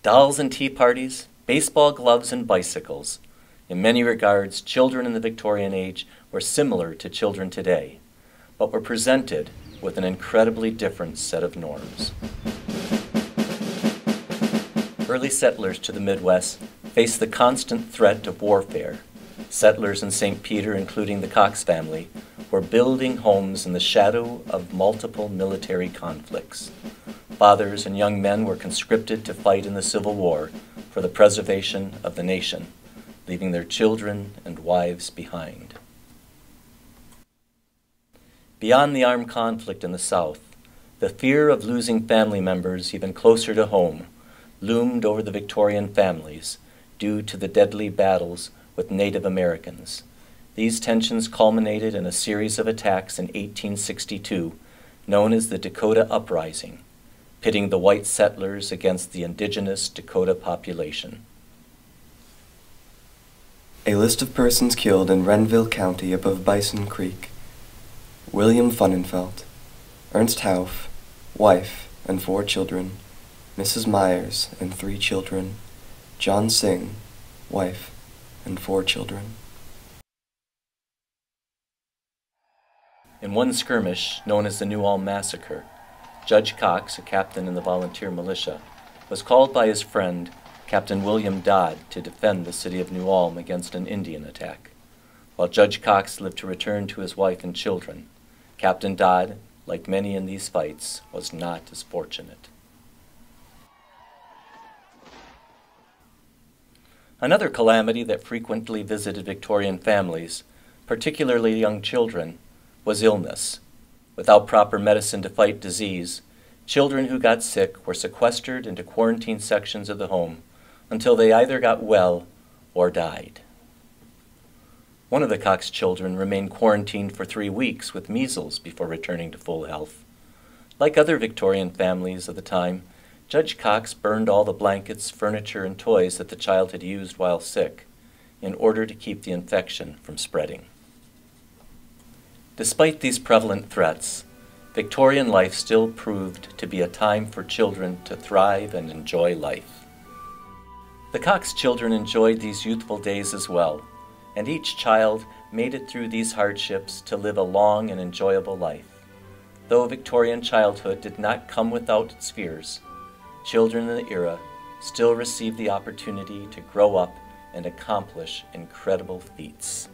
Dolls and tea parties, baseball gloves and bicycles. In many regards, children in the Victorian age were similar to children today, but were presented with an incredibly different set of norms. Early settlers to the Midwest faced the constant threat of warfare. Settlers in St. Peter, including the Cox family, were building homes in the shadow of multiple military conflicts. Fathers and young men were conscripted to fight in the Civil War for the preservation of the nation, leaving their children and wives behind. Beyond the armed conflict in the South, the fear of losing family members even closer to home loomed over the Victorian families due to the deadly battles with Native Americans. These tensions culminated in a series of attacks in 1862 known as the Dakota Uprising, pitting the white settlers against the indigenous Dakota population. A list of persons killed in Renville County above Bison Creek. William Funenfeld, Ernst Hauff, wife and 4 children, Mrs. Myers and 3 children, John Singh, wife and 4 children. In one skirmish, known as the New Ulm Massacre, Judge Cox, a captain in the volunteer militia, was called by his friend, Captain William Dodd, to defend the city of New Ulm against an Indian attack. While Judge Cox lived to return to his wife and children, Captain Dodd, like many in these fights, was not as fortunate. Another calamity that frequently visited Victorian families, particularly young children, was illness. Without proper medicine to fight disease, children who got sick were sequestered into quarantine sections of the home until they either got well or died. One of the Cox children remained quarantined for 3 weeks with measles before returning to full health. Like other Victorian families of the time, Judge Cox burned all the blankets, furniture, and toys that the child had used while sick in order to keep the infection from spreading. Despite these prevalent threats, Victorian life still proved to be a time for children to thrive and enjoy life. The Cox children enjoyed these youthful days as well, and each child made it through these hardships to live a long and enjoyable life. Though Victorian childhood did not come without its fears, children in the era still received the opportunity to grow up and accomplish incredible feats.